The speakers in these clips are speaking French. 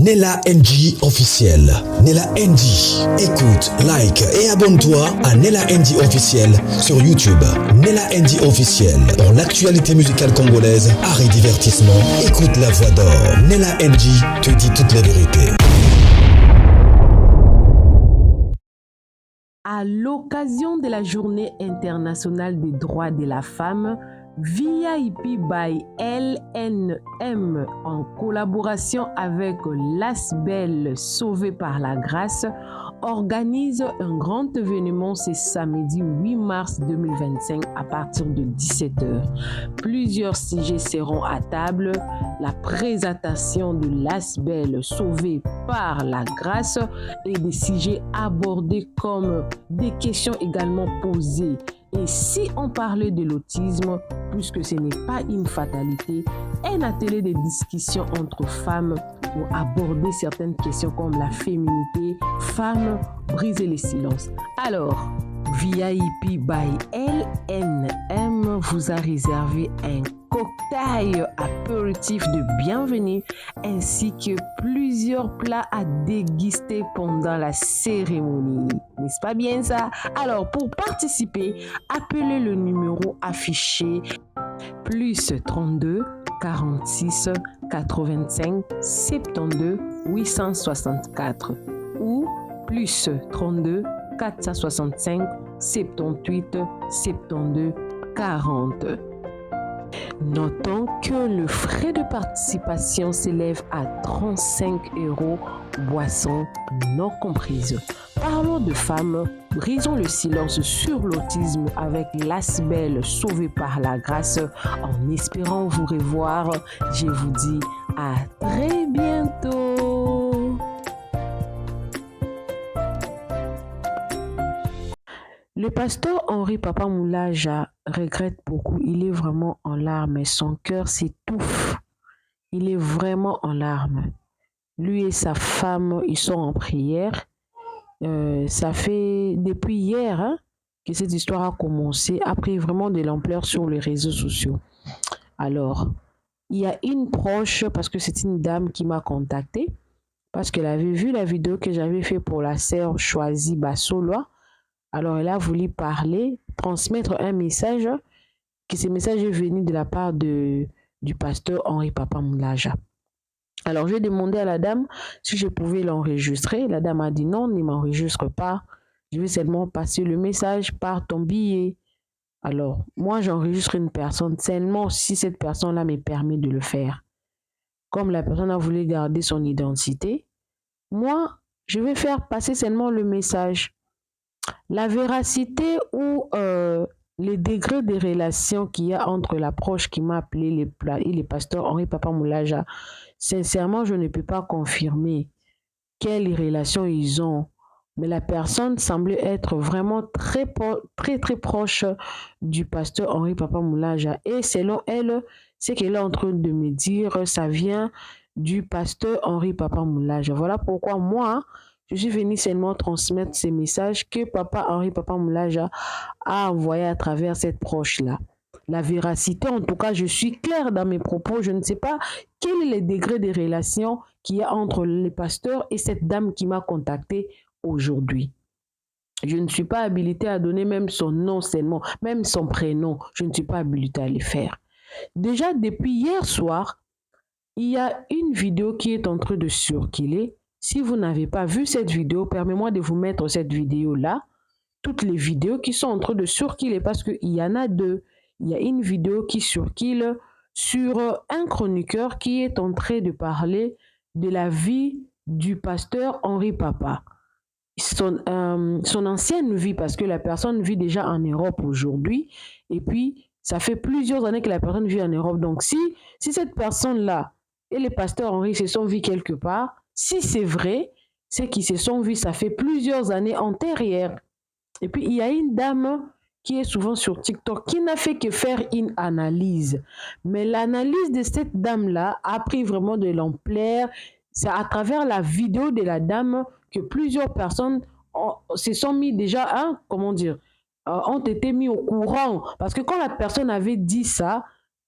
Nella NG officiel. Nella NG. Écoute, like et abonne-toi à Nella NG officiel sur YouTube. Nella NG officiel. Pour l'actualité musicale congolaise, art et divertissement, écoute la voix d'or. Nella NG te dit toute la vérité. À l'occasion de la Journée internationale des droits de la femme, VIP by LNM en collaboration avec l'ASBEL Sauvé par la Grâce organise un grand événement ce samedi 8 mars 2025 à partir de 17h. Plusieurs sujets seront à table, la présentation de l'ASBEL Sauvé par la Grâce et des sujets abordés comme des questions également posées. Et si on parlait de l'autisme, puisque ce n'est pas une fatalité, un atelier de discussion entre femmes pour aborder certaines questions comme la féminité, femmes, briser les silences. Alors, VIP by LNM vous a réservé un cocktail apéritif de bienvenue ainsi que plusieurs plats à déguster pendant la cérémonie. N'est-ce pas bien ça? Alors, pour participer, appelez le numéro affiché plus 32 46 85 72 864 ou plus 32 465 78 72 40. Notons que le frais de participation s'élève à 35 €, boissons non comprises. Parlons de femmes, brisons le silence sur l'autisme avec l'ASBEL Sauvé par la Grâce. En espérant vous revoir, je vous dis à très bientôt. Le pasteur Henri Papa Moulaja regrette beaucoup. Il est vraiment en larmes et son cœur s'étouffe. Il est vraiment en larmes. Lui et sa femme, ils sont en prière. Ça fait depuis hier que cette histoire a commencé, a pris vraiment de l'ampleur sur les réseaux sociaux. Alors, il y a une proche, parce que c'est une dame qui m'a contactée, parce qu'elle avait vu la vidéo que j'avais fait pour la sœur choisie Bassoloa. Alors, elle a voulu parler, transmettre un message, que ce message est venu de la part du pasteur Henri Papa Moulaja. Alors, j'ai demandé à la dame si je pouvais l'enregistrer. La dame a dit non, ne m'enregistre pas. Je vais seulement passer le message par ton billet. Alors, moi, j'enregistre une personne seulement si cette personne-là me permet de le faire. Comme la personne a voulu garder son identité, moi, je vais faire passer seulement le message. La véracité ou les degrés de relation qu'il y a entre l'approche qui m'a appelé et le pasteur Henri Papa Moulaja, sincèrement, je ne peux pas confirmer quelles relations ils ont. Mais la personne semblait être vraiment très proche du pasteur Henri Papa Moulaja. Et selon elle, ce qu'elle est en train de me dire, ça vient du pasteur Henri Papa Moulaja. Voilà pourquoi moi, je suis venue seulement transmettre ces messages que Papa Henri Papa Moulaja a envoyés à travers cette proche-là. La véracité, en tout cas, je suis claire dans mes propos. Je ne sais pas quel est le degré de relation qu'il y a entre les pasteurs et cette dame qui m'a contacté aujourd'hui. Je ne suis pas habilitée à donner même son nom seulement, même son prénom. Je ne suis pas habilitée à le faire. Déjà, depuis hier soir, il y a une vidéo qui est en train de circuler. Si vous n'avez pas vu cette vidéo, permettez-moi de vous mettre cette vidéo-là. Toutes les vidéos qui sont en train de circuler, parce qu'il y en a deux. Il y a une vidéo qui circule sur un chroniqueur qui est en train de parler de la vie du pasteur Henri Papa. Son ancienne vie, parce que la personne vit déjà en Europe aujourd'hui. Et puis, ça fait plusieurs années que la personne vit en Europe. Donc, si cette personne-là et le pasteur Henri se sont vus quelque part, si c'est vrai, c'est qu'ils se sont vus, ça fait plusieurs années antérieures. Et puis, il y a une dame qui est souvent sur TikTok qui n'a fait que faire une analyse. Mais l'analyse de cette dame-là a pris vraiment de l'ampleur. C'est à travers la vidéo de la dame que plusieurs personnes se sont mis déjà, ont été mis au courant. Parce que quand la personne avait dit ça,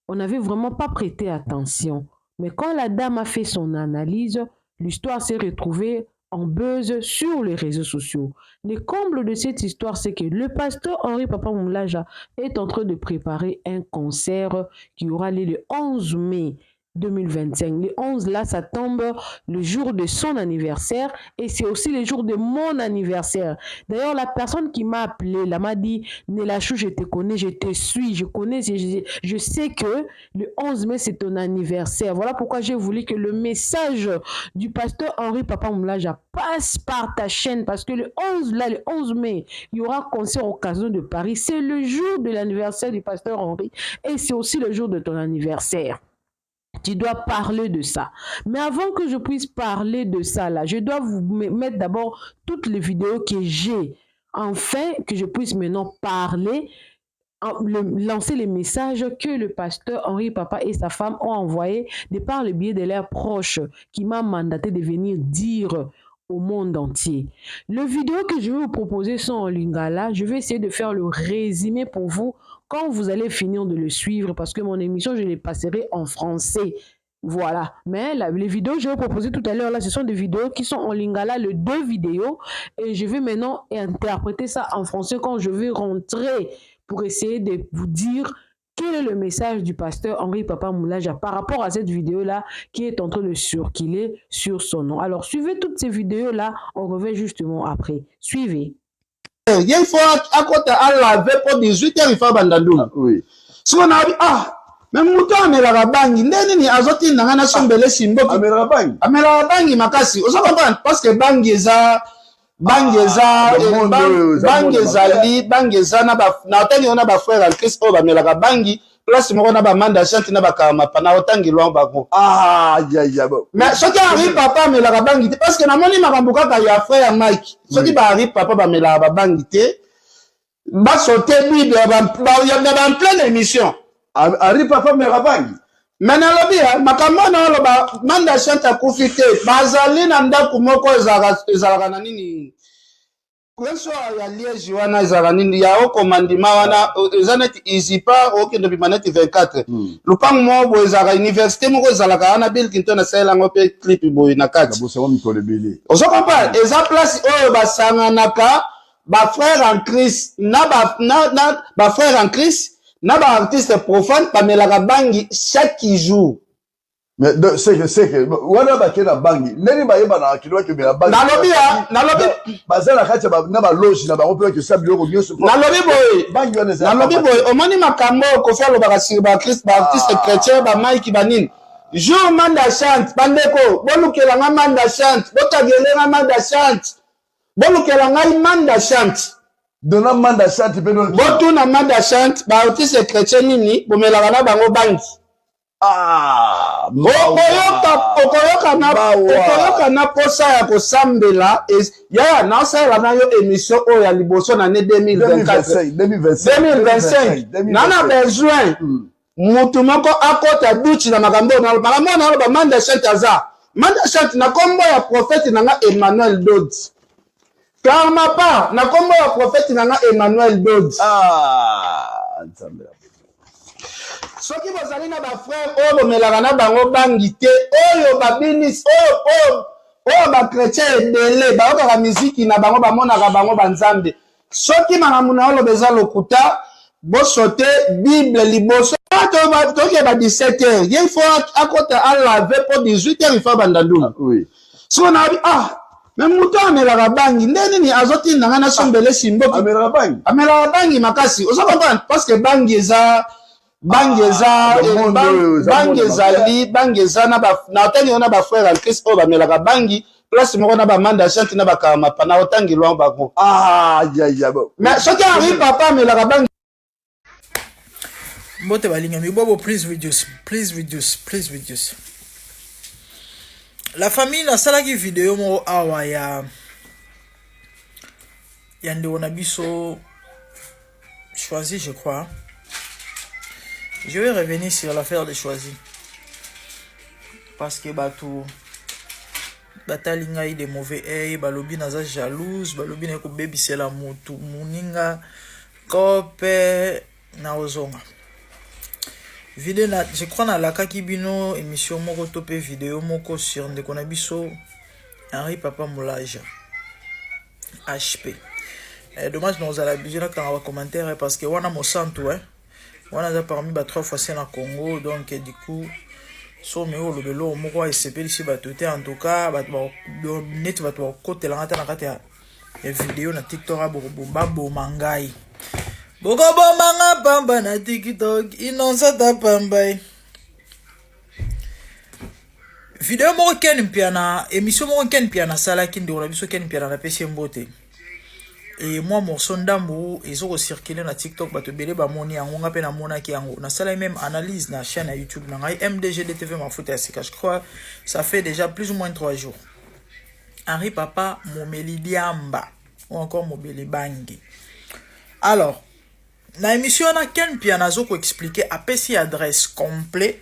on n'avait vraiment pas prêté attention. Mais quand la dame a fait son analyse, L'histoire s'est retrouvée en buzz sur les réseaux sociaux. Le comble de cette histoire, c'est que le pasteur Henri Papa Moulaja est en train de préparer un concert qui aura lieu le 11 mai 2025. Le 11, là, ça tombe le jour de son anniversaire et c'est aussi le jour de mon anniversaire. D'ailleurs, la personne qui m'a appelé, là, m'a dit, Nélachou, je te connais, je te suis, je connais, je sais que le 11 mai, c'est ton anniversaire. Voilà pourquoi j'ai voulu que le message du pasteur Henri Papa Moulaja passe par ta chaîne parce que le 11, là, le 11 mai, il y aura concert au Casino de Paris. C'est le jour de l'anniversaire du pasteur Henri et c'est aussi le jour de ton anniversaire. Tu dois parler de ça. Mais avant que je puisse parler de ça, là, je dois vous mettre d'abord toutes les vidéos que j'ai, afin que je puisse maintenant parler, lancer les messages que le pasteur Henri Papa et sa femme ont envoyés de par le biais de leurs proches qui m'a mandaté de venir dire au monde entier. Les vidéos que je vais vous proposer sont en lingala. Je vais essayer de faire le résumé pour vous quand vous allez finir de le suivre parce que mon émission, je les passerai en français. Voilà. Mais les vidéos que je vais vous proposer tout à l'heure, là, ce sont des vidéos qui sont en lingala, les 2 vidéos. Et je vais maintenant interpréter ça en français quand je vais rentrer pour essayer de vous dire quel est le message du pasteur Henri Papa Moulaja par rapport à cette vidéo-là qui est en train de circuler sur son nom. Alors, suivez toutes ces vidéos-là, on revient justement après. Suivez. Il faut à côté à laver pour 18 heures, il faut abandonner. Oui. Si on a dit, mais mouton amelaka bangi, ndeni ni azoti nangana sombele simbo. Amelaka bangi makasi. Oso comprendre parce que bangi eza na otani ona ba frère en Christ o bamelaka bangi place moko na ba manda chante na ba kama pa na otangi lwa bako. Mais soki Henri Papa amelaka bangi te parce que na moni makambo kaka ya frère Mike. Soki ba Henri Papa bamelaka ba bangi te ba sauter Bible ba en pleine émission. Henri Papa amelaka bangi. Mais nalobi makambo na loba manda chante akufi te bazali na ndako moko ezalaka na nini kwenso ya Liège wana ezalaka nini ya okomandima wana ezaneti izipa okende bimaneti 24 lupango mo bo ezalaka université moko ezalaka wana Bill Clinton asayelango pe clip boy na kati ozo comprendre eza place oyo basanganaka ba frère en Christ na ba frère en Christ na ba artiste profane bamelaka bangi chaque jour. Mais c'est que wana bakena bangi neni bayeba na kilwa ke bela bangi nalobi bazala kati na ba loge na ba rope ke sabilo ko nyoso nalobi boy bangi wana za nalobi boy omoni makambo ko faire lo bakasi ba Christ ba artiste chrétien ba Mike banini jour manda chante bandeko bolukela nga manda chante botagele nga manda chante bolukela nga manda chante dona manda chante pe don botu na manda chante ba artiste chrétien nini bomelaka na bango bangi okoyoka na posa ya kosambela yaya naosalela na yo émission oyo ya liboso na ne 2025 nana besoin mutu moko akota duchi na makambo naloba manda chante aza manda chante na kombo ya prophète nanga Emmanuel Dodi car ma part na kombo ya prophète nanga Emmanuel Dodi soki bozali na ba frère oyo bomelaka na bango bangi te oyo babinis oyo ba chrétien ebele bayokaka miziki na bango bamonaka bango banzambe soki makambo na oloba eza lokuta bosote bible liboso toke ba 17 heures il faut akota alave po 18 heures il faut bandanduna so na bi mais muto amelaka bangi ndeni ni azoti nangana sombele simbo amelaka bangi makasi ozo comprendre parce que bangi eza bangi eza na otani ona ba frère en Christ oyo bamelaka bangi place moko na ba manda chante na ba kama pa na otangi lwa bako mais soki Henri Papa amelaka bangi mbote balingami bobo please videos la famille nasalaki video moko awa ya ndeko na biso choisi je crois. Je vais revenir sur l'affaire de Choisi. Parce que batou batalinga de mauvais œil, balobi naza jalouse, balobi na ko bebisela mutu muninga kope na ozonga. vidéo na je crois na laka kibino émission moko topé vidéo moko sur ndeko na biso Henri Papa Moulaja HP. Dommage nous allons habituer là quand on va commentaire parce que on a mon centre ouais. On a parmi ba 3 fois c'est na Congo donc du coup so me o lobelo moko SCP ici ba toté en tout cas ba net ba to côté la ngata na kata ya vidéo na TikTok ba bo mangai. Boko bo manga pamba na TikTok inonsa ta pamba. Vidéo moko ken piana émission moko ken piana sala ki ndeko na biso ken piana na pesi mbote. Et moi morceau ndambo ils ont circulé na TikTok bato belé ba moni yango nga pe na mona ki yango na sala même analyse na chaîne à YouTube na ngai MDGDTV ma foot asika je crois ça fait déjà plus ou moins 3 jours. Henri Papa Momeli Diamba ou encore Mobeli Bangi. Alors na émission na ken piana zo ko expliquer apesi adresse complet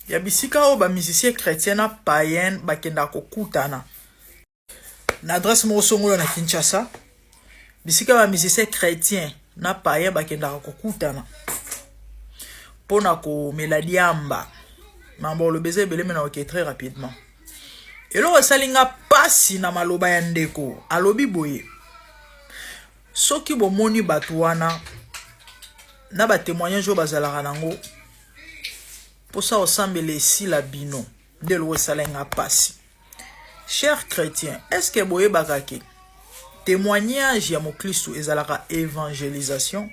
ya bisika o ba musicien chrétien na païen ba kenda ko kutana na adresse mo songolo na Kinshasa. Bisika ba musicien chrétien na païen ba kenda ko kutana pona ko meladiamba mambo le baiser belé mena ok très rapidement et lo salinga pasi na maloba ya ndeko alobi boye soki bo moni batuana na ba témoignage o bazalaka nango pour ça osambele si la bino de lo salinga pasi. Chers chrétiens, est-ce que boye bakake témoignage ya mokristo ezalaka évangélisation?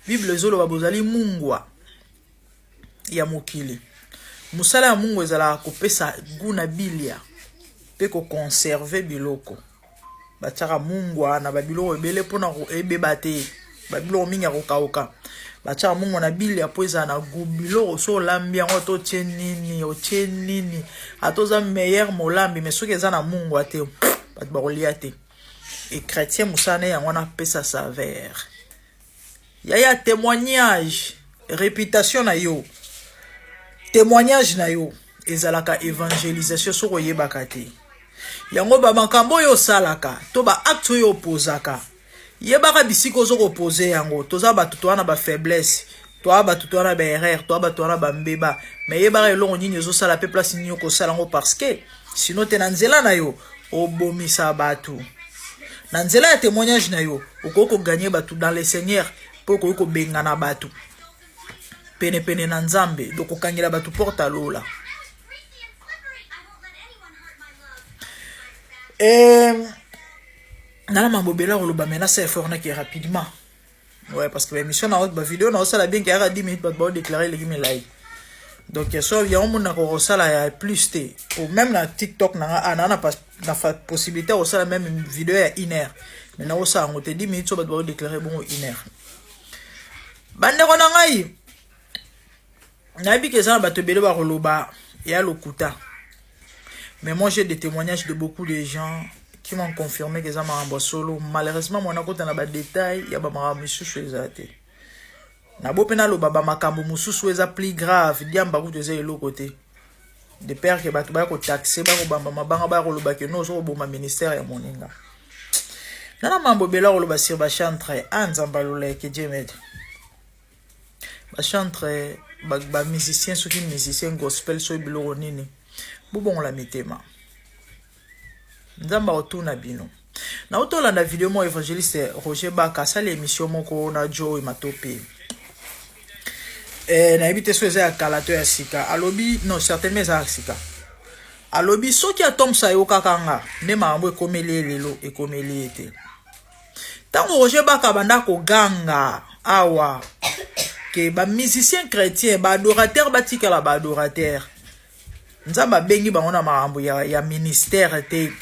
Bible zolo babozali mungwa ya mokili. Musala ya mungu ezalaka kopesa guna bilia pe ko conserver biloko. Bataka mungwa na babiloko ebele pona ko ebeba te. Babiloko mingi ya kokauka. Bataka mungwa na bilia po ezala na biloko so lambi yango to tienini o tienini atoza meilleur molambi mais soki eza na mungwa te. Et chrétien musane yango na pesa saveur. Yaya témoignage, réputation na yo. Témoignage na yo ezalaka évangélisation soko yebaka te. Yango ba makambo yo salaka, to ba acte yo opozaka. Yebaka bisiko zo opposer yango, toza ba tutwana ba faiblesse, to ba tutwana ba erreur, to ba tutwana ba mbeba. Mais yebaka elongo nini zo sala pe place nini ko sala ngo parce que sinon te na nzela na yo obomisa batu. Na nzela ya témoignage na yo, okoko gagner batu dans le Seigneur, po ko benga na batu. Pene pene na nzambe, doko kangela batu porta lola. Nana mambobela oloba mena ça effort na ki rapidement. Ouais parce que l'émission na haute ba vidéo na ça bien qu'il y a 10 minutes ba déclarer les game live. Donc so il y a un monde na sala ya plus t ou même na TikTok na pas na possibilité au sala même une vidéo ya 1 heure. Mais na ça on te 10 minutes so ba déclarer bon 1 heure. Bande ko na ngai. Na bi ke ça ba te bele ba roloba ya lokuta. Mais moi j'ai des témoignages de beaucoup de gens qui m'ont confirmé que ça m'a en solo. Malheureusement mon akota na ba détail ya ba mara monsieur choisate. Na bopena lo baba makambo mususu eza plus grave diamba ku teze elo côté de père que batu ba ko taxer ba ko bamba mabanga ba ko lo ba ke no so boma ministère ya moninga. Nana mambo bela ko lo ba sir ba chantre anzamba lo leke jemed. Ba chantre ba musicien so ki musicien gospel so biloko nini. Bobon la mitema. Nzamba otuna bino. Na otola na vidéo mo évangéliste Roger Baka sa l'émission moko na Joe Matope. Na ebite so eza kalato ya sika alobi non certainement eza sika alobi soki atom sa yo kakanga ne mambo ekomeli lelo ekomeli ete tango Roger Baka banda ko ganga awa ke ba musicien chrétien ba adorateur batika la ba adorateur nzamba bengi bango na mambo ya ministère te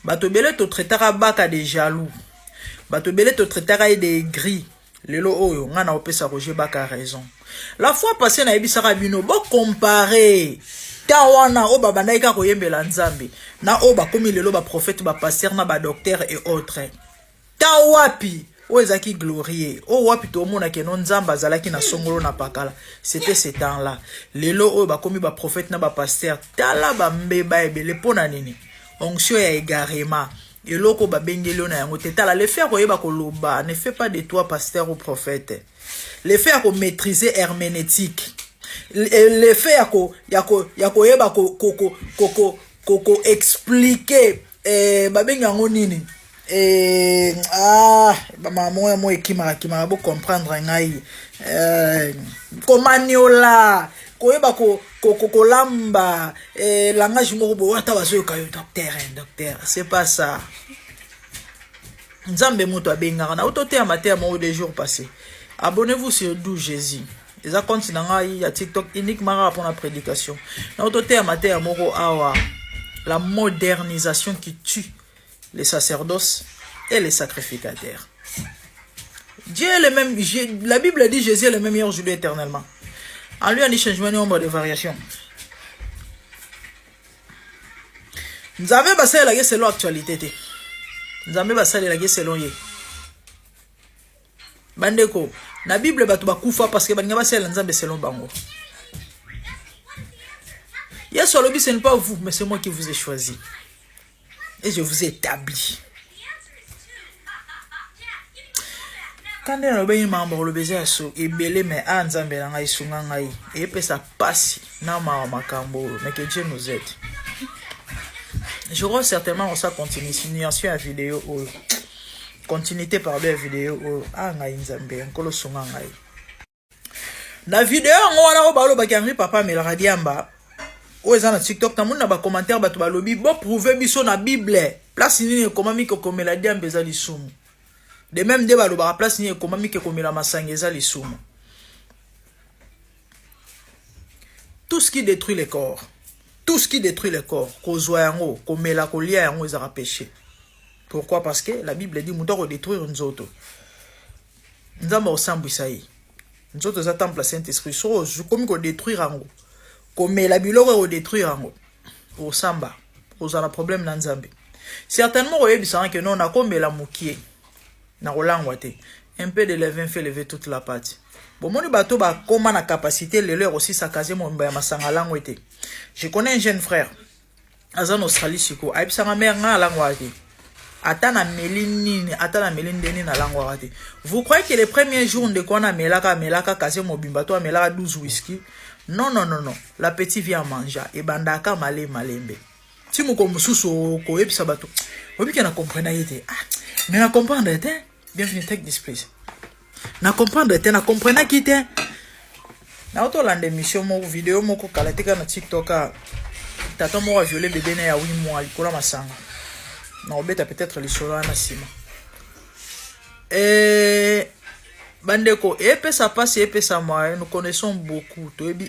bato bele to traitera Baka de jaloux bato bele to traitera de gris lelo oyo ngana opesa Roger Baka raison. La fois passée na ebisaka bino bo comparer tawana o babanda ika ko yembela nzambe na o ba komi lelo ba prophète ba pasteur na ba docteur et autres tawapi o ezaki glorieux o wapi to mona ke non nzamba zalaki na songolo na pakala c'était ce temps là lelo o ba komi ba prophète na ba pasteur tala ba mbeba ebele pona nini onction ya égarement eloko babengeli na yango te tala le fait koyeba koloba ne fait pas de toi pasteur ou prophète le fait à maîtriser herméneutique le fait ya koyeba ko expliquer babenga yango nini maman mo ekimaka bo comprendre ngai komaniola koyeba kolamba langage moko bo ata bazoyoka yo docteur c'est pas ça nzambe moto abengaka na ototeya mateya moko des jours passés abonnez-vous sur Dou Jésus eza compte na ngai ya TikTok uniquement pour la prédication na ototeya mateya moko awa la modernisation qui tue les sacerdoces et les sacrificateurs. Dieu est le même, la Bible dit Jésus est le même hier, aujourd'hui, éternellement. En lui, il y a des changements, nombre de variations. Nous avons passé la guerre selon l'actualité. Nous avons passé la guerre selon yé. Bandeko, la Bible va tout koufa parce que nous avons passé la guerre selon bango. Yes, ce n'est pas vous, mais c'est moi qui vous ai choisi. Et je vous ai établi. Quand on a bien membre le baiser so et belé mais anzambe na ngai sunga ngai et peut ça passe na makambo mais que Dieu nous aide. Je crois certainement on ça continue continuation à vidéo ou continuité par la vidéo ou ngai nzambe nkolo sunga ngai. Na vidéo ngona ba lo ba Henri papa me la radiamba. Oza na TikTok na mona ba commentaire ba to ba lobi bo prouver biso na Bible place ni comment mi ko komela diambe za lisumu. De même de ba lo ba place ni comment mi ko komela masanga za lisumu. Tout ce qui détruit le corps, tout ce qui détruit le corps, kozwa yango, komela kolia yango ezara péché. Pourquoi? Parce que la Bible dit muto ko détruire nzoto. Nzamba osambwisa yi. Nzoto za temple Saint-Esprit so comme ko détruire yango. Comme la biloko détruire yango au samba aux un problème na nzambe certainement oyebisanga que non na komela mukie na rolangwa te un peu de levain fait lever toute la pâte bon moni bato ba koma na capacité le leur aussi sakaze mo mba ya masanga langwa te je connais un jeune frère azan Australie siko ayebisanga mère nga langwa te ata na melinini ata na melindeni na langwa te vous croyez que les premiers jours de kona melaka kaze mo bimba to melaka 12 whisky. Non. La petite vient manger. Et bandaka malembe. Si mon mususu ko ebisa bato. Obi ke na comprendre yete. Mais na comprendre te. Bienvenue take this place. Na comprendre te na comprendre ki te. Na auto lande mission mo vidéo moko kalatika na TikTok tata mo a violé bébé na ya 8 mois likola masanga. Na obeta peut-être les solo na sima. Bandeko, et ça passe, et ça moi, nous connaissons beaucoup. Toebi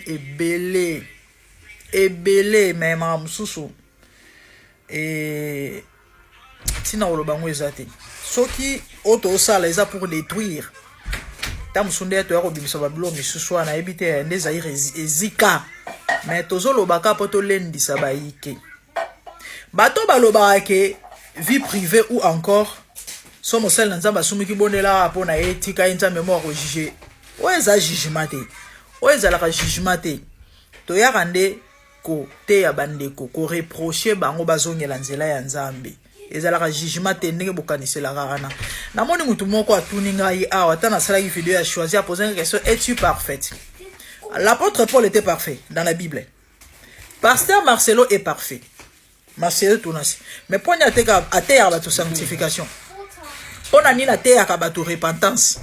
ebele, mais mamsusu. Et tina olobango ezate. Soki auto sala eza pour détruire. Tamsunde to yako bimisa bablo misusu na ebite ndeza ezika. Mais tozo lobaka poto lendi sabaike. Bato balobaka ke vie privée ou encore somo sel nzamba sumiki bonela pona etika inza mémoire ko juger oeza jugement te oeza la jugement te to yakande ko te ya bandeko ko reprocher bango bazongela nzela ya nzambe ezala jugement te ndenge bokanisela kana na moni mutu moko atuni ngai awa tana sala ki vidéo ya choisir à poser une question: es-tu parfaite? L'apôtre Paul était parfait dans la Bible. Pasteur Marcelo est parfait. Marcelo tunasi mais poni ateka ateya ba to sanctification. On a ni la terre à bateau repentance.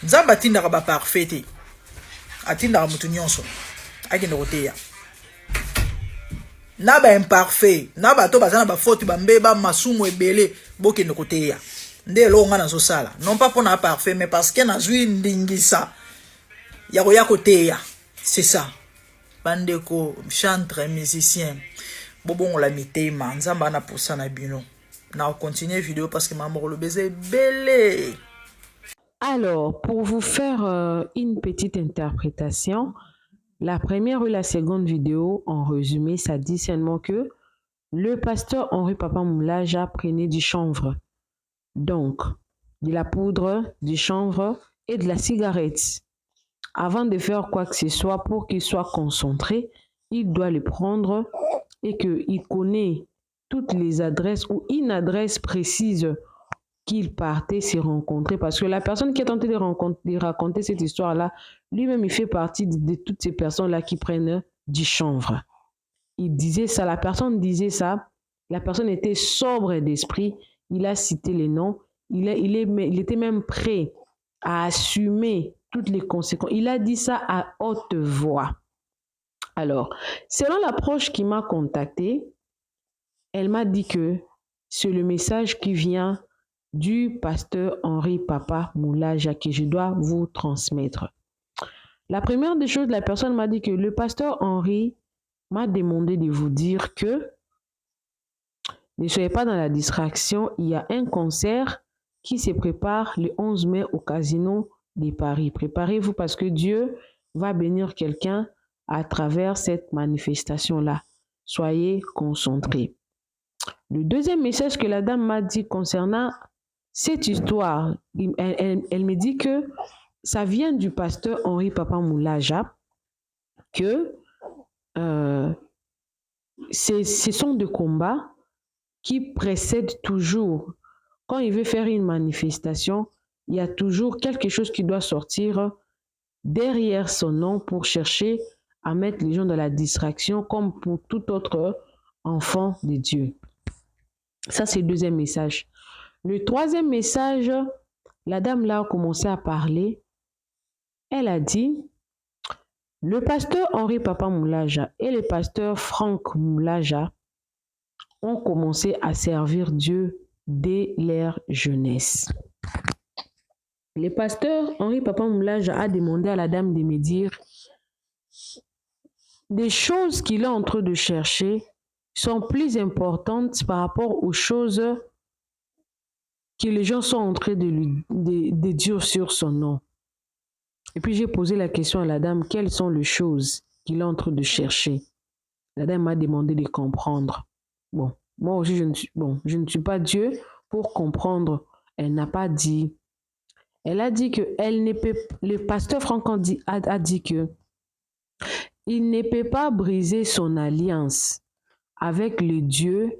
Nzamba tinda ba parfait. Atinda mutu nyonso. Akinde koteya. Na ba imparfait, na ba to bazana ba faute ba mbeba masumu ebele bokende koteya. Nde lo nga nazo sala. Non pas pour na parfait mais parce que na zui ndingisa. Ya ko ya koteya. C'est ça. Bandeko chanteur musicien. Bobongo la mitema nzamba na posa na bino. On continue la vidéo parce que maman le baiser belé. Alors, pour vous faire une petite interprétation, la première ou la seconde vidéo, en résumé, ça dit seulement que le pasteur Henri Papa Moulaja prenait du chanvre. Donc, de la poudre, du chanvre et de la cigarette. Avant de faire quoi que ce soit pour qu'il soit concentré, il doit le prendre et qu'il connaît toutes les adresses ou une adresse précise qu'il partait se rencontrer. Parce que la personne qui a tenté de raconter cette histoire-là, lui-même, il fait partie de toutes ces personnes-là qui prennent du chanvre. Il disait ça, la personne disait ça, la personne était sobre d'esprit, il a cité les noms, il était même prêt à assumer toutes les conséquences. Il a dit ça à haute voix. Alors, selon l'approche qui m'a contactée, elle m'a dit que c'est le message qui vient du pasteur Henri Papa Moulaja que je dois vous transmettre. La première des choses, la personne m'a dit que le pasteur Henri m'a demandé de vous dire que ne soyez pas dans la distraction, il y a un concert qui se prépare le 11 mai au Casino de Paris. Préparez-vous parce que Dieu va bénir quelqu'un à travers cette manifestation-là. Soyez concentrés. Le deuxième message que la dame m'a dit concernant cette histoire, elle me dit que ça vient du pasteur Henri Papa Moulaja, que ce sont des combats qui précèdent toujours. Quand il veut faire une manifestation, il y a toujours quelque chose qui doit sortir derrière son nom pour chercher à mettre les gens dans la distraction comme pour tout autre enfant de Dieu. Ça, c'est le deuxième message. Le troisième message, la dame là a commencé à parler. Elle a dit, le pasteur Henri Papa Moulaja et le pasteur Franck Moulaja ont commencé à servir Dieu dès leur jeunesse. Le pasteur Henri Papa Moulaja a demandé à la dame de me dire des choses qu'il est en train de chercher sont plus importantes par rapport aux choses que les gens sont en train de dire sur son nom. Et puis j'ai posé la question à la dame, quelles sont les choses qu'il est en train de chercher? La dame m'a demandé de comprendre. Bon, moi aussi je ne suis pas Dieu pour comprendre. Elle n'a pas dit. Elle a dit que le pasteur Franck a dit que il ne peut pas briser son alliance avec le Dieu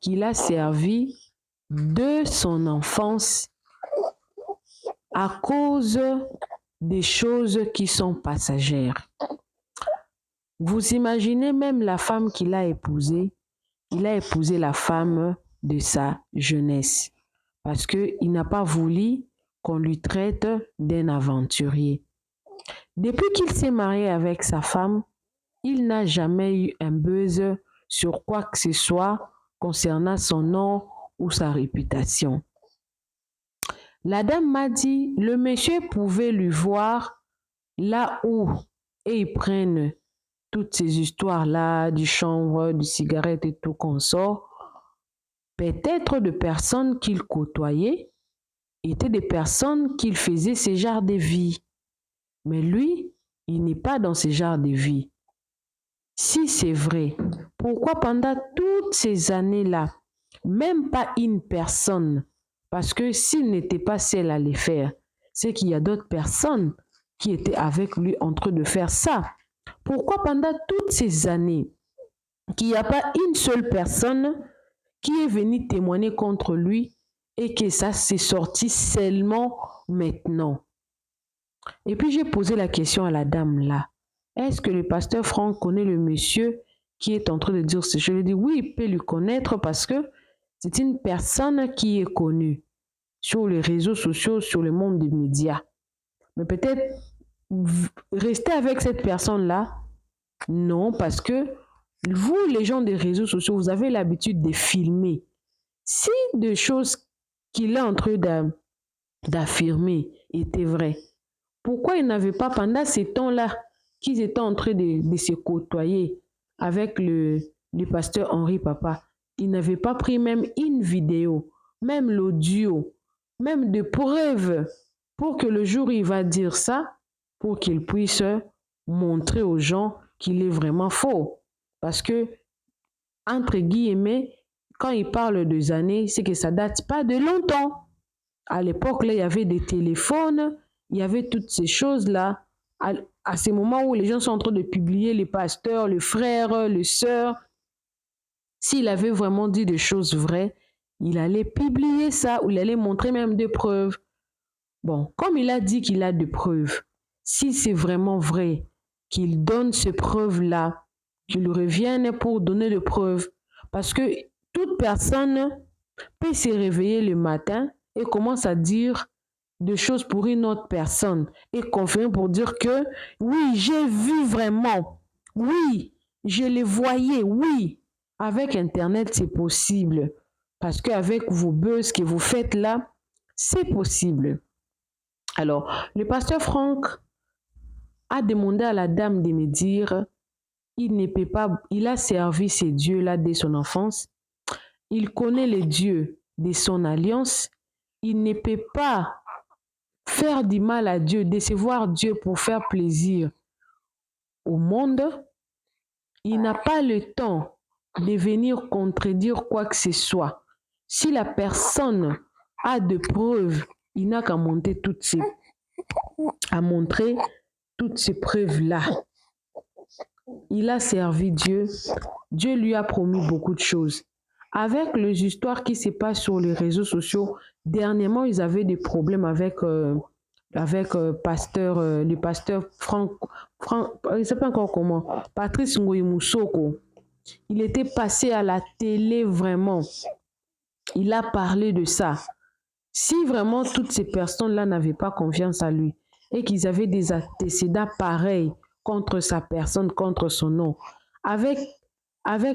qu'il a servi de son enfance à cause des choses qui sont passagères. Vous imaginez même la femme qu'il a épousée, il a épousé la femme de sa jeunesse parce qu'il n'a pas voulu qu'on lui traite d'un aventurier. Depuis qu'il s'est marié avec sa femme, il n'a jamais eu un buzz sur quoi que ce soit concernant son nom ou sa réputation. La dame m'a dit, le monsieur pouvait lui voir là où et ils prennent toutes ces histoires-là, du chanvre, du cigarette et tout qu'on sort. Peut-être de personnes qu'il côtoyait étaient des personnes qu'il faisait ce genre de vie. Mais lui, il n'est pas dans ce genre de vie. Si c'est vrai, pourquoi pendant toutes ces années-là, même pas une personne, parce que s'il n'était pas seul à les faire, c'est qu'il y a d'autres personnes qui étaient avec lui en train de faire ça. Pourquoi pendant toutes ces années, qu'il n'y a pas une seule personne qui est venue témoigner contre lui et que ça s'est sorti seulement maintenant? Et puis j'ai posé la question à la dame là. Est-ce que le pasteur Franck connaît le monsieur qui est en train de dire ce? Je lui ai dit oui, il peut le connaître parce que c'est une personne qui est connue sur les réseaux sociaux, sur le monde des médias. Mais peut-être rester avec cette personne-là, non, parce que vous, les gens des réseaux sociaux, vous avez l'habitude de filmer. Si des choses qu'il est en train d'affirmer étaient vraies, pourquoi ils n'avaient pas, pendant ces temps-là, qu'ils étaient en train de se côtoyer avec le pasteur Henri Papa, ils n'avaient pas pris même une vidéo, même l'audio, même des preuves, pour que le jour où il va dire ça, pour qu'il puisse montrer aux gens qu'il est vraiment faux. Parce que, entre guillemets, quand il parle des années, c'est que ça date pas de longtemps. À l'époque, là, il y avait des téléphones, il y avait toutes ces choses-là. À ces moments où les gens sont en train de publier les pasteurs, les frères, les sœurs, S'il avait vraiment dit des choses vraies, il allait publier ça ou il allait montrer même des preuves. Bon, comme il a dit qu'il a des preuves, si c'est vraiment vrai, qu'il donne ces preuves-là, qu'il revienne pour donner des preuves. Parce que toute personne peut se réveiller le matin et commence à dire des choses pour une autre personne et confirmer pour dire que oui, j'ai vu vraiment, oui, je les voyais, oui. Avec Internet, c'est possible. Parce qu'avec vos buzz que vous faites là, c'est possible. Alors, le pasteur Franck a demandé à la dame de me dire, il ne peut pas, il a servi ces dieux-là dès son enfance, il connaît les dieux de son alliance, il ne peut pas faire du mal à Dieu, décevoir Dieu pour faire plaisir au monde. Il n'a pas le temps de venir contredire quoi que ce soit. Si la personne a de preuves, il n'a qu'à montrer toutes ces preuves-là. Il a servi Dieu. Dieu lui a promis beaucoup de choses. Avec les histoires qui se passent sur les réseaux sociaux, dernièrement, ils avaient des problèmes avec le pasteur Franck, je ne sais pas encore comment, Patrice Ngoyi Moussoko. Il était passé à la télé vraiment. Il a parlé de ça. Si vraiment toutes ces personnes-là n'avaient pas confiance à lui et qu'ils avaient des antécédents pareils contre sa personne, contre son nom, avec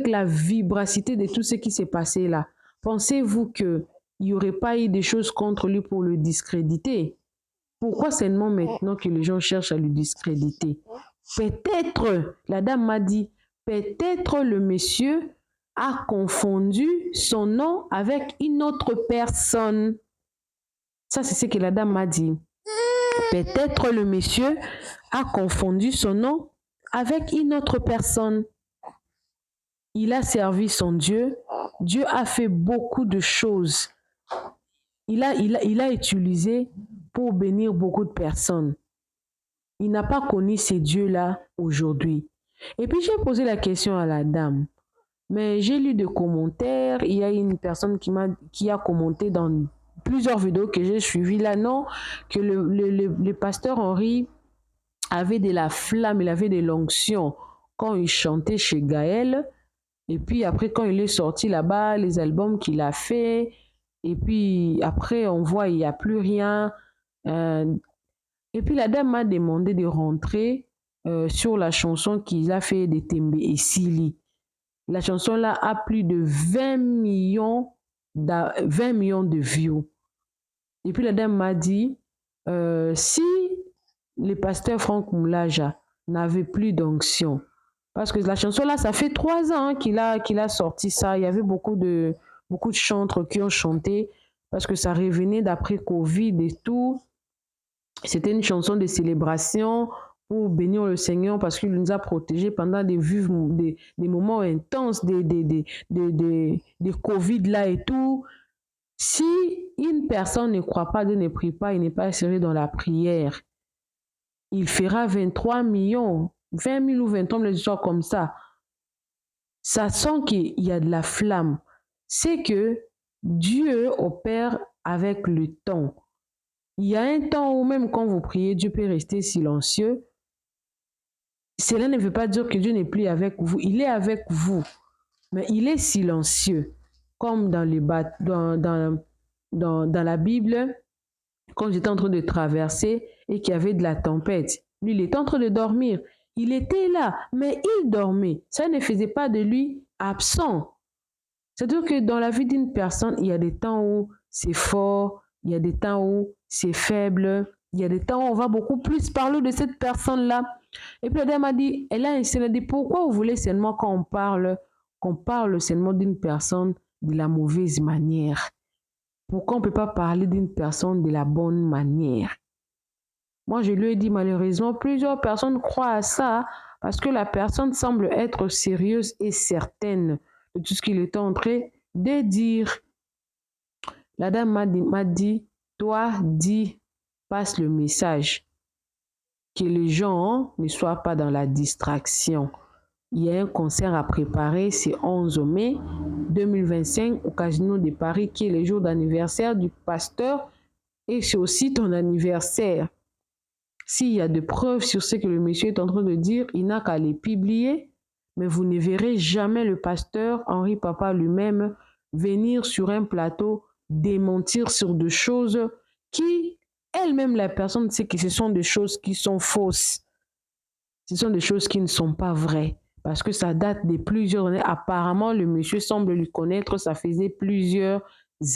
la vibracité de tout ce qui s'est passé là, pensez-vous qu'il n'y aurait pas eu des choses contre lui pour le discréditer? Pourquoi seulement maintenant que les gens cherchent à le discréditer? Peut-être, la dame m'a dit, peut-être le monsieur a confondu son nom avec une autre personne. Ça, c'est ce que la dame m'a dit. Peut-être le monsieur a confondu son nom avec une autre personne. Il a servi son Dieu. Dieu a fait beaucoup de choses. Il a utilisé pour bénir beaucoup de personnes. Il n'a pas connu ces dieux-là aujourd'hui. Et puis j'ai posé la question à la dame. Mais j'ai lu des commentaires. Il y a une personne qui a commenté dans plusieurs vidéos que j'ai suivies là, non, que le pasteur Henri avait de la flamme, il avait de l'onction quand il chantait chez Gaël. Et puis après, quand il est sorti là-bas, les albums qu'il a fait, et puis après, on voit il n'y a plus rien. Et puis la dame m'a demandé de rentrer sur la chanson qu'il a fait de Tembe et Sili. La chanson-là a plus de 20 millions de views. Et puis la dame m'a dit, si le pasteur Franck Moulaja n'avait plus d'onction, parce que la chanson-là, ça fait 3 ans qu'il a sorti ça. Il y avait beaucoup de chantres qui ont chanté, parce que ça revenait d'après Covid et tout. C'était une chanson de célébration pour bénir le Seigneur parce qu'il nous a protégés pendant des moments intenses de Covid là et tout. Si une personne ne croit pas, Dieu ne prie pas, il n'est pas sérieux dans la prière, il fera 23 millions, 20 000 ou 20 ans, les histoires comme ça. Ça sent qu'il y a de la flamme. C'est que Dieu opère avec le temps. Il y a un temps où même quand vous priez, Dieu peut rester silencieux. Cela ne veut pas dire que Dieu n'est plus avec vous. Il est avec vous, mais il est silencieux. Comme dans la Bible, quand j'étais en train de traverser et qu'il y avait de la tempête, lui, il était en train de dormir. Il était là, mais il dormait. Ça ne faisait pas de lui absent. C'est-à-dire que dans la vie d'une personne, il y a des temps où c'est fort, il y a des temps où c'est faible, il y a des temps où on va beaucoup plus parler de cette personne-là. Et puis la dame m'a dit, elle a dit, pourquoi vous voulez seulement qu'on parle seulement d'une personne de la mauvaise manière? Pourquoi on ne peut pas parler d'une personne de la bonne manière? Moi, je lui ai dit, malheureusement, plusieurs personnes croient à ça parce que la personne semble être sérieuse et certaine de tout ce qu'il est en train de dire. La dame m'a dit, toi, passe le message. Que les gens ne soient pas dans la distraction. Il y a un concert à préparer, c'est 11 mai. 2025 au Casino de Paris, qui est le jour d'anniversaire du pasteur, et c'est aussi ton anniversaire. S'il y a des preuves sur ce que le monsieur est en train de dire, il n'a qu'à les publier, mais vous ne verrez jamais le pasteur Henri Papa lui-même venir sur un plateau démentir sur des choses qui, elle-même, la personne sait que ce sont des choses qui sont fausses. Ce sont des choses qui ne sont pas vraies. Parce que ça date de plusieurs années. Apparemment, le monsieur semble lui connaître, ça faisait plusieurs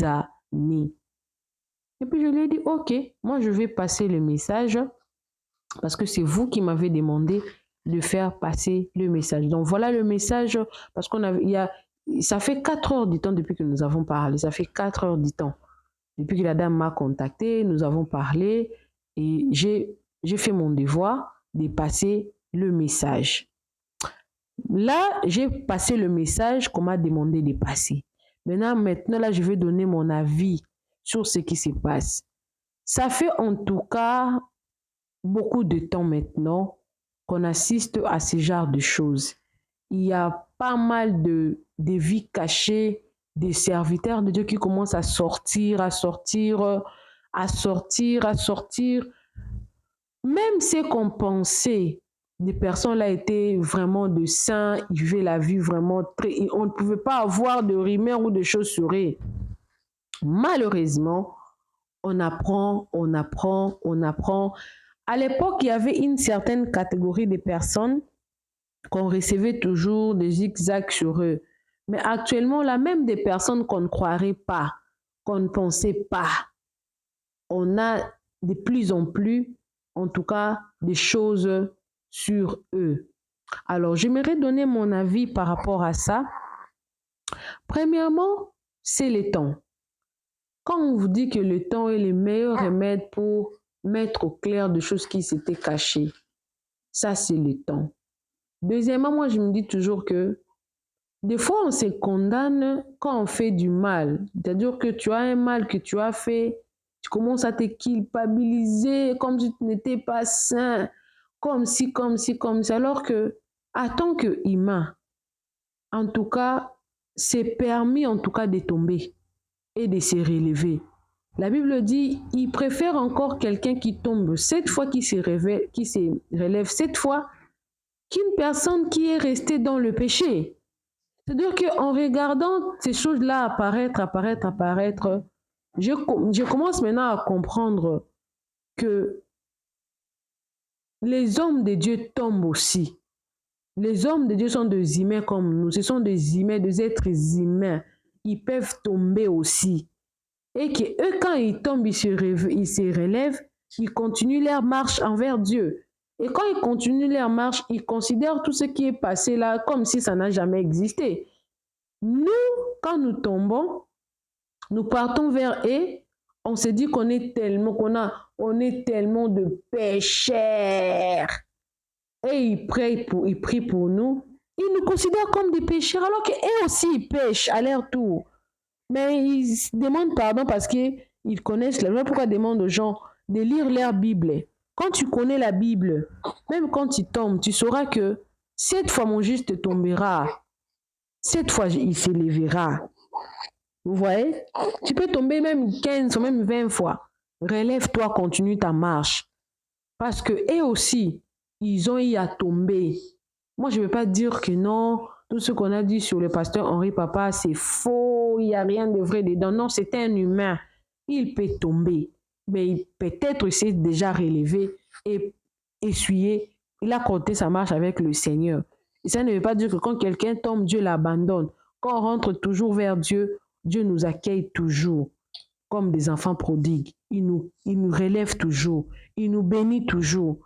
années. Et puis je lui ai dit, ok, moi je vais passer le message parce que c'est vous qui m'avez demandé de faire passer le message. Donc voilà le message, parce ça fait 4 heures du temps depuis que nous avons parlé. Ça fait 4 heures du temps. Depuis que la dame m'a contacté, nous avons parlé et j'ai fait mon devoir de passer le message. Là, j'ai passé le message qu'on m'a demandé de passer. Maintenant, là, je vais donner mon avis sur ce qui se passe. Ça fait en tout cas beaucoup de temps maintenant qu'on assiste à ce genre de choses. Il y a pas mal de vies cachées, des serviteurs de Dieu qui commencent à sortir. Même ce qu'on pensait, des personnes là étaient vraiment de saints, ils vivaient la vie vraiment très... On ne pouvait pas avoir de rumeurs ou de choses sur eux. Malheureusement, on apprend. À l'époque, il y avait une certaine catégorie de personnes qu'on recevait toujours des zigzags sur eux. Mais actuellement, là, même des personnes qu'on ne croirait pas, qu'on ne pensait pas, on a de plus en plus, en tout cas, des choses sur eux. Alors, j'aimerais donner mon avis par rapport à ça. Premièrement, c'est le temps. Quand on vous dit que le temps est le meilleur remède pour mettre au clair des choses qui s'étaient cachées, ça, c'est le temps. Deuxièmement, moi, je me dis toujours que des fois, on se condamne quand on fait du mal. C'est-à-dire que tu as un mal que tu as fait, tu commences à te culpabiliser comme si tu n'étais pas sain, comme si. Alors que, en tant qu'humain, en tout cas, c'est permis en tout cas de tomber et de se relever. La Bible dit, il préfère encore quelqu'un qui tombe 7 fois, qui se relève 7 fois, qu'une personne qui est restée dans le péché. C'est-à-dire qu'en regardant ces choses-là apparaître, je commence maintenant à comprendre que les hommes de Dieu tombent aussi. Les hommes de Dieu sont des humains comme nous. Ce sont des humains, des êtres humains. Ils peuvent tomber aussi. Et que eux, quand ils tombent, ils se relèvent, ils continuent leur marche envers Dieu. Et quand ils continuent leur marche, ils considèrent tout ce qui est passé là comme si ça n'a jamais existé. Nous, quand nous tombons, nous partons vers eux, on se dit qu'on est tellement, de pécheurs. Et ils prient pour nous. Ils nous considèrent comme des pécheurs, alors qu'eux aussi ils pêchent à leur tour. Mais ils demandent pardon parce qu'ils connaissent la loi. Pourquoi ils demandent aux gens de lire leur Bible? Quand tu connais la Bible, même quand tu tombes, tu sauras que 7 fois mon juste tombera. 7 fois il s'élèvera. Vous voyez? Tu peux tomber même 15 ou même 20 fois. Relève-toi, continue ta marche. Parce que eux aussi, ils ont eu à tomber. Moi, je ne veux pas dire que non, tout ce qu'on a dit sur le pasteur Henri Papa, c'est faux, il n'y a rien de vrai dedans. Non, c'est un humain. Il peut tomber. Mais peut-être il s'est déjà relevé et essuyé. Il a compté sa marche avec le Seigneur. Et ça ne veut pas dire que quand quelqu'un tombe, Dieu l'abandonne. Quand on rentre toujours vers Dieu, Dieu nous accueille toujours comme des enfants prodigues. Il nous relève toujours. Il nous bénit toujours.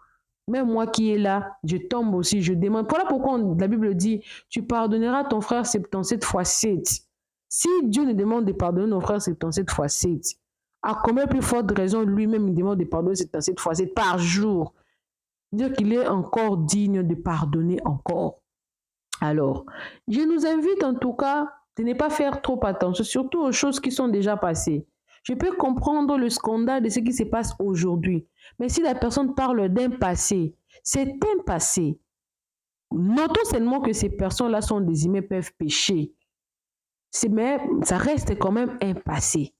Même moi qui est là, je tombe aussi, je demande. Voilà pourquoi la Bible dit, tu pardonneras ton frère 77 fois 7. Si Dieu nous demande de pardonner nos frères 77 fois 7, à combien plus forte raison lui-même il demande de pardonner 77 fois 7 par jour? Dire qu'il est encore digne de pardonner encore. Alors, je nous invite en tout cas de ne pas faire trop attention, surtout aux choses qui sont déjà passées. Je peux comprendre le scandale de ce qui se passe aujourd'hui. Mais si la personne parle d'un passé, c'est un passé. Notons seulement que ces personnes-là sont des humains, peuvent pécher. Mais ça reste quand même un passé.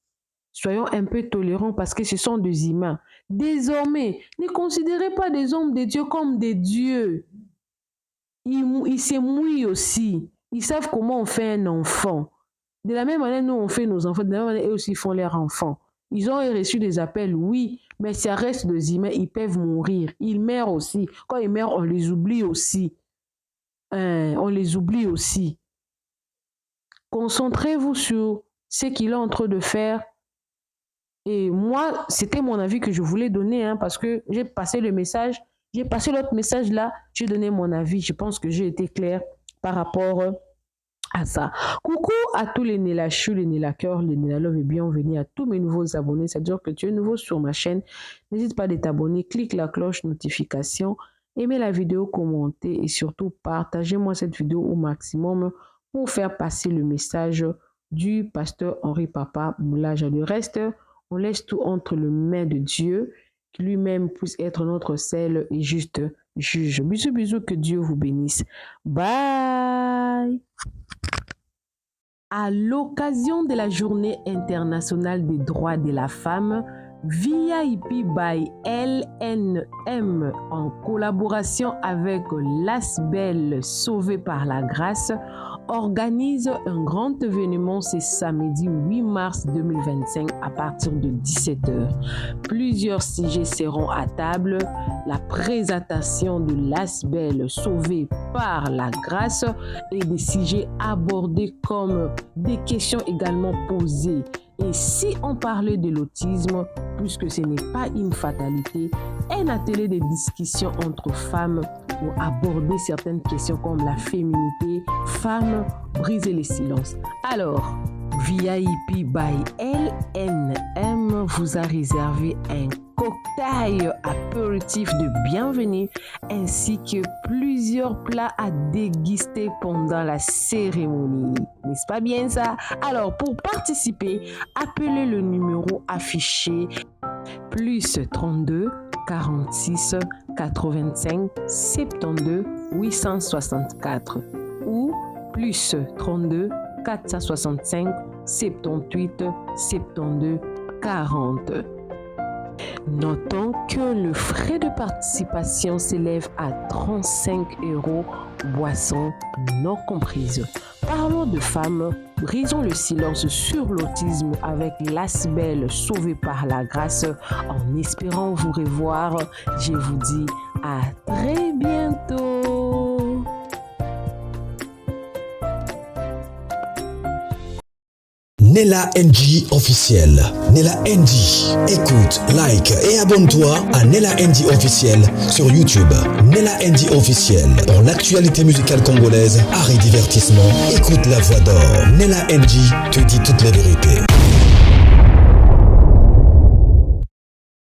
Soyons un peu tolérants parce que ce sont des humains. Désormais, ne considérez pas des hommes de Dieu comme des dieux. Ils se mouillent aussi. Ils savent comment on fait un enfant. De la même manière, nous, on fait nos enfants. De la même manière, eux aussi font leurs enfants. Ils ont reçu des appels, oui, mais ça reste des humains. Ils peuvent mourir. Ils meurent aussi. Quand ils meurent, on les oublie aussi. On les oublie aussi. Concentrez-vous sur ce qu'il est en train de faire. Et moi, c'était mon avis que je voulais donner, parce que j'ai passé le message. J'ai passé l'autre message là, j'ai donné mon avis. Je pense que j'ai été claire par rapport à ça. Coucou à tous les Nela Chou, les Nela Cœur, les Nela Love et bienvenue à tous mes nouveaux abonnés. C'est-à-dire que tu es nouveau sur ma chaîne. N'hésite pas à t'abonner, clique la cloche notification, aimez la vidéo, commentez et surtout partagez-moi cette vidéo au maximum pour faire passer le message du pasteur Henri Papa Moulaja. Le reste, on laisse tout entre les mains de Dieu, qui lui-même puisse être notre seul et juste juge. Bisous, bisous, que Dieu vous bénisse. Bye! À l'occasion de la Journée internationale des droits de la femme, VIP by LNM en collaboration avec l'Asbel Sauvé par la Grâce organise un grand événement ce samedi 8 mars 2025 à partir de 17h. Plusieurs sujets seront à table. La présentation de l'Asbel Sauvé par la Grâce et des sujets abordés comme des questions également posées. Et si on parlait de l'autisme, puisque ce n'est pas une fatalité, un atelier de discussion entre femmes pour aborder certaines questions comme la féminité, femmes, briser les silences. Alors, VIP by LNM vous a réservé un cocktail apéritif de bienvenue ainsi que plusieurs plats à déguster pendant la cérémonie. N'est-ce pas bien ça? Alors, pour participer, appelez le numéro affiché plus 32 46 85 72 864 ou plus 32 465 78 72 40. Notons que le frais de participation s'élève à 35 €, boissons non comprises. Parlons de femmes, brisons le silence sur l'autisme avec l'Asbel Sauvé par la Grâce. En espérant vous revoir, je vous dis à très bientôt. Nela NG officiel. Nela NG. Écoute, like et abonne-toi à Nela NG officiel sur YouTube. Nela NG officiel. Pour l'actualité musicale congolaise, art et divertissement, écoute la voix d'or. Nela NG te dit toutes les vérités.